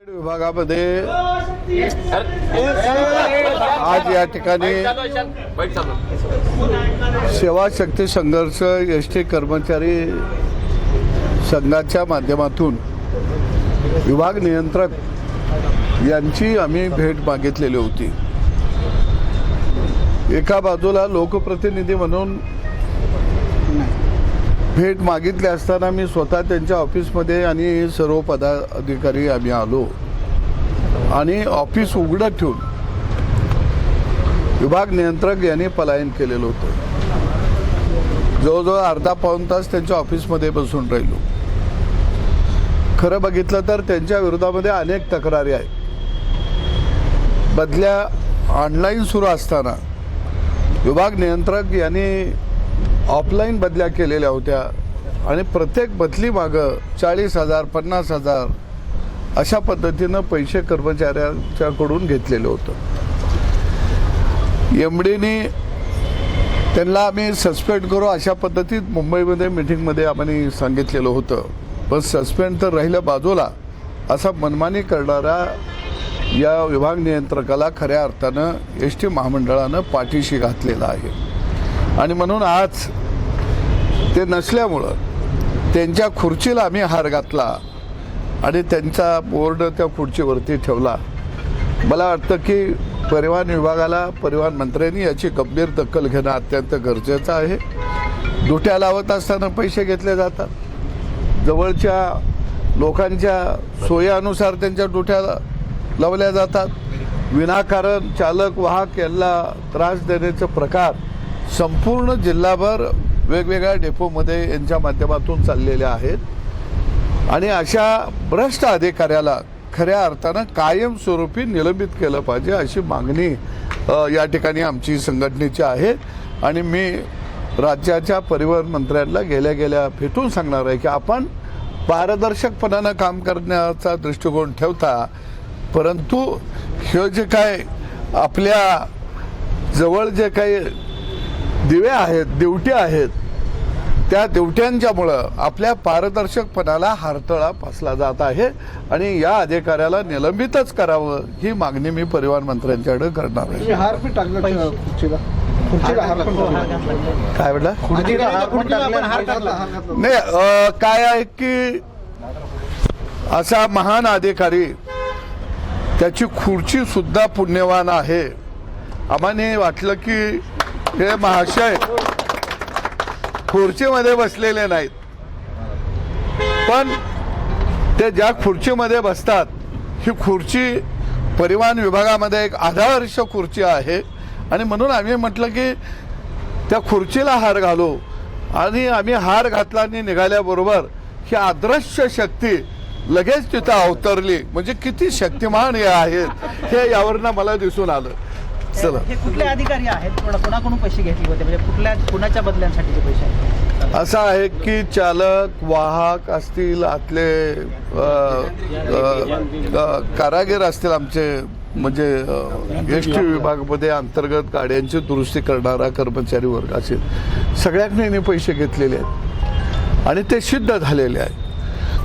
विभागामध्ये आज या ठिकाणी सेवा शक्ती संघर्ष एसटी कर्मचारी संघाच्या माध्यमातून विभाग नियंत्रक यांची आम्ही भेट मागितलेली होती। एका बाजूला लोकप्रतिनिधी म्हणून भेट मागितली असताना मी स्वतः त्यांच्या ऑफिसमध्ये आणि सर्व पदाधिकारी आम्ही आलो आणि ऑफिस उघडं ठेवून विभाग नियंत्रक यांनी पलायन केलेलं होतं। जवळजवळ अर्धा पाऊण तास त्यांच्या ऑफिसमध्ये बसून राहिलो। खरं बघितलं तर त्यांच्या विरोधामध्ये अनेक तक्रारी आहेत। बदल्या ऑनलाईन सुरू असताना विभाग नियंत्रक यांनी ऑफलाईन बदल्या केलेल्या होत्या आणि प्रत्येक बदली मागं 40,000 50,000 अशा पद्धतीनं पैसे कर्मचाऱ्यांच्याकडून घेतलेलं होतं। एमडीनी त्यांना आम्ही सस्पेंड करू अशा पद्धतीत मुंबईमध्ये मीटिंगमध्ये आम्ही सांगितलेलं होतं, पण सस्पेंड तर राहिलं बाजूला, असा मनमानी करणारा या विभाग नियंत्रकाला खऱ्या अर्थानं एस टी महामंडळानं पाठीशी घातलेला आहे। आणि म्हणून आज ते नसल्यामुळं त्यांच्या खुर्चीला आम्ही हार घातला आणि त्यांचा बोर्ड त्या खुर्चीवरती ठेवला। मला वाटतं की परिवहन विभागाला परिवहन मंत्र्यांनी याची गंभीर दखल घेणं अत्यंत गरजेचं आहे। दुट्या लावत असताना पैसे घेतले जातात, जवळच्या लोकांच्या सोयीनुसार त्यांच्या दुट्या लावल्या जातात। विनाकारण चालक वाहक यांना त्रास देण्याचे प्रकार संपूर्ण जिल्हाभर वेगवेगळ्या डेपोमध्ये यांच्या माध्यमातून चाललेले आहेत आणि अशा भ्रष्ट अधिकाऱ्याला खऱ्या अर्थानं कायमस्वरूपी निलंबित केलं पाहिजे अशी मागणी या ठिकाणी आमची संघटनेची आहे। आणि मी राज्याच्या परिवहन मंत्र्यांना गेल्या भेटून सांगणार आहे की आपण पारदर्शकपणानं काम करण्याचा दृष्टिकोन ठेवता, परंतु हे जे काय आपल्या जवळ जे काही दिवे आहेत, ड्युटी आहेत, त्या ड्युट्यांच्यामुळं आपल्या पारदर्शकपणाला हारतळा फासला जात आहे आणि या अधिकाऱ्याला निलंबितच करावं ही मागणी मी परिवहन मंत्र्यांच्याकडे करणार आहे। काय म्हटलं? नाही, काय आहे की असा महान अधिकारी, त्याची खुर्ची सुद्धा पुण्यवान आहे। आम्हाला वाटलं की हे महाशय खुर्चीमध्ये बसलेले नाहीत, पण ते ज्या खुर्चीमध्ये बसतात ही खुर्ची परिवहन विभागामध्ये एक आदर्श खुर्ची आहे आणि म्हणून आम्ही म्हटलं की त्या खुर्चीला हार घालू आणि आम्ही हार घातला आणि निघाल्याबरोबर ही अदृश्य शक्ती लगेच तिथं अवतरली। म्हणजे किती शक्तिमान हे आहेत हे यावरनं मला दिसून आलं। चला, हे कुठले अधिकारी आहेत, कोणाकडून पैसे घेतले होते, म्हणजे कुणाच्या बदल्यांसाठीचे पैसे आहेत? असं आहे की चालक वाहक असतील, आतले कारागीर असतील, आमचे म्हणजे एस टी विभागामध्ये अंतर्गत गाड्यांची दुरुस्ती करणारा कर्मचारी वर्ग असेल, सगळ्यांनी पैसे घेतलेले आहेत आणि ते सिद्ध झालेले आहे।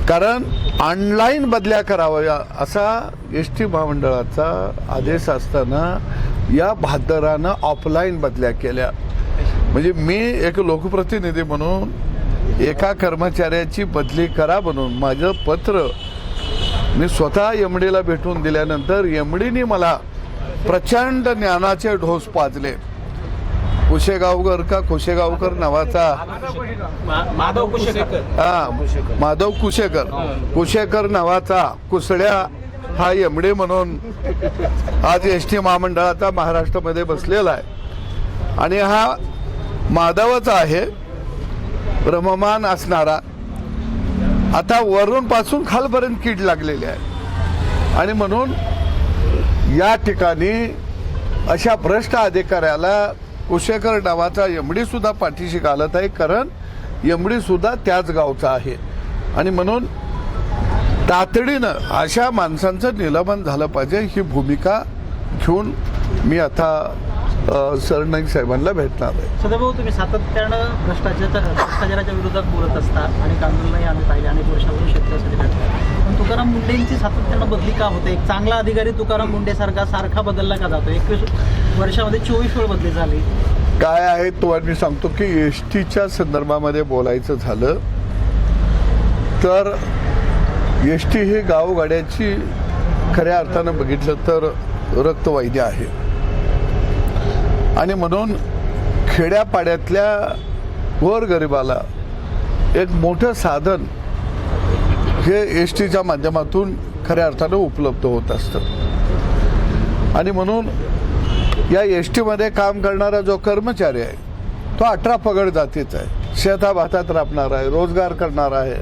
कारण ऑनलाईन बदल्या कराव्या असा एस टी महामंडळाचा आदेश असताना या बहादरानं ऑफलाईन बदल्या केल्या। म्हणजे मी एक लोकप्रतिनिधी म्हणून एका कर्मचाऱ्याची बदली करा म्हणून माझं पत्र मी स्वतः एमडीला भेटून दिल्यानंतर एमडीने मला प्रचंड ज्ञानाचे ढोस पाजले। कुशेगावकर नावाचा माधव कुशेकर नावाचा कुसड्या हा एमडी म्हणून आज एस टी महामंडळाचा महाराष्ट्रामध्ये बसलेला आहे आणि हा माधवच आहे, ब्रह्ममान असणारा। आता वरून पासून खालपर्यंत कीड लागलेली आहे आणि म्हणून या ठिकाणी अशा भ्रष्ट अधिकाऱ्याला कुशेकर नावाचा एमडी सुद्धा पाठीशी घालत आहे, कारण एमडी सुद्धा त्याच गावचा आहे आणि म्हणून तातडीनं अशा माणसांचं निलंबन झालं पाहिजे ही भूमिका घेऊन मी आता सरनाईक साहेबांना भेटणार आहे। सदाभाऊ, तुम्ही सातत्यानं भ्रष्टाचाराच्या विरोधात बोलत असता आणि आंदोलनही आम्ही पाहिले, अनेक वर्षापासून शेतकऱ्यांसाठी पण तुकाराम मुंडेंची सातत्यानं बदली का होते? एक चांगला अधिकारी तुकाराम मुंडे सारखा बदलला का जातो? 21 वर्षामध्ये 24 वेळ बदली झाली. काय आहे तुम्हाला मी सांगतो की एस टीच्या संदर्भामध्ये बोलायचं झालं तर एस टी ही गावगाड्याची खऱ्या अर्थानं बघितलं तर रक्तवाहिनी आहे आणि म्हणून खेड्यापाड्यातल्या गोरगरिबाला एक मोठं साधन हे एस टीच्या माध्यमातून खऱ्या अर्थानं उपलब्ध होत असतं आणि म्हणून या एस टीमध्ये काम करणारा जो कर्मचारी आहे तो 18 पगड जातीचा आहे, शेताभातात राबणार आहे, रोजगार करणार आहे,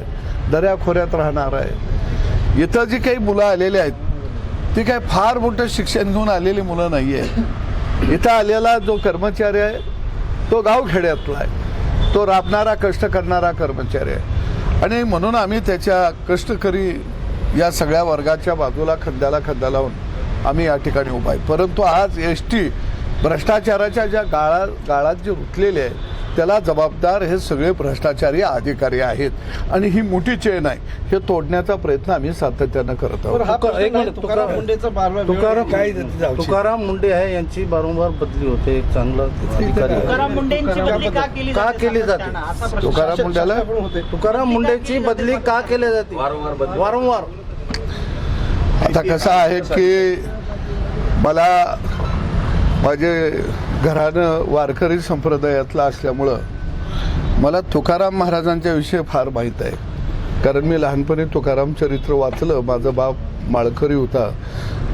दऱ्याखोऱ्यात राहणार आहे. इथं जी काही मुलं आलेली आहेत ती काही फार मोठं शिक्षण घेऊन आलेली मुलं नाही आहे. इथं आलेला जो कर्मचारी आहे तो गावखेड्यातला आहे, तो राबणारा कष्ट करणारा कर्मचारी आहे आणि म्हणून आम्ही त्याच्या कष्टकरी या सगळ्या वर्गाच्या बाजूला खंद्याला खंदा लावून आम्ही या ठिकाणी उभा आहे. परंतु आज एस टी भ्रष्टाचाराच्या ज्या गाळात जे रुतलेले आहे त्याला जबाबदार हे सगळे भ्रष्टाचारी अधिकारी आहेत आणि ही मोठी चेन आहे. हे तोडण्याचा प्रयत्न आम्ही सातत्यानं करत आहोत. तुकाराम मुंडे आहे यांची वारंवार बदली होते. एक चांगला अधिकारी आहे. तुकाराम मुंडेंची बदली का केली का जाते? केली जाते? सातत्यानं असा प्रश्न. तुकाराम मुंड्याला तुकाराम मुंडेची बदली का केली जाते वारंवार? आता कसं आहे की मला माझे घराणं वारकरी संप्रदायातलं असल्यामुळं मला तुकाराम महाराजांच्या विषयी फार माहीत आहे. कारण मी लहानपणी तुकाराम चरित्र वाचलं. माझा बाप माळकरी होता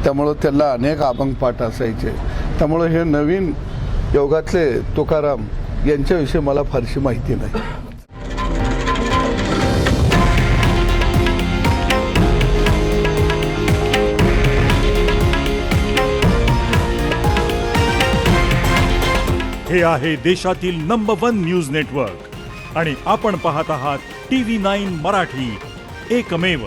त्यामुळं त्यांना अनेक अभंग पाठ असायचे. त्यामुळं हे नवीन योगातले तुकाराम यांच्याविषयी मला फारशी माहिती नाही. हे आहे देशातील नंबर 1 न्यूज नेटवर्क आणि आपण पाहत आहात TV9 मराठी, एकमेव.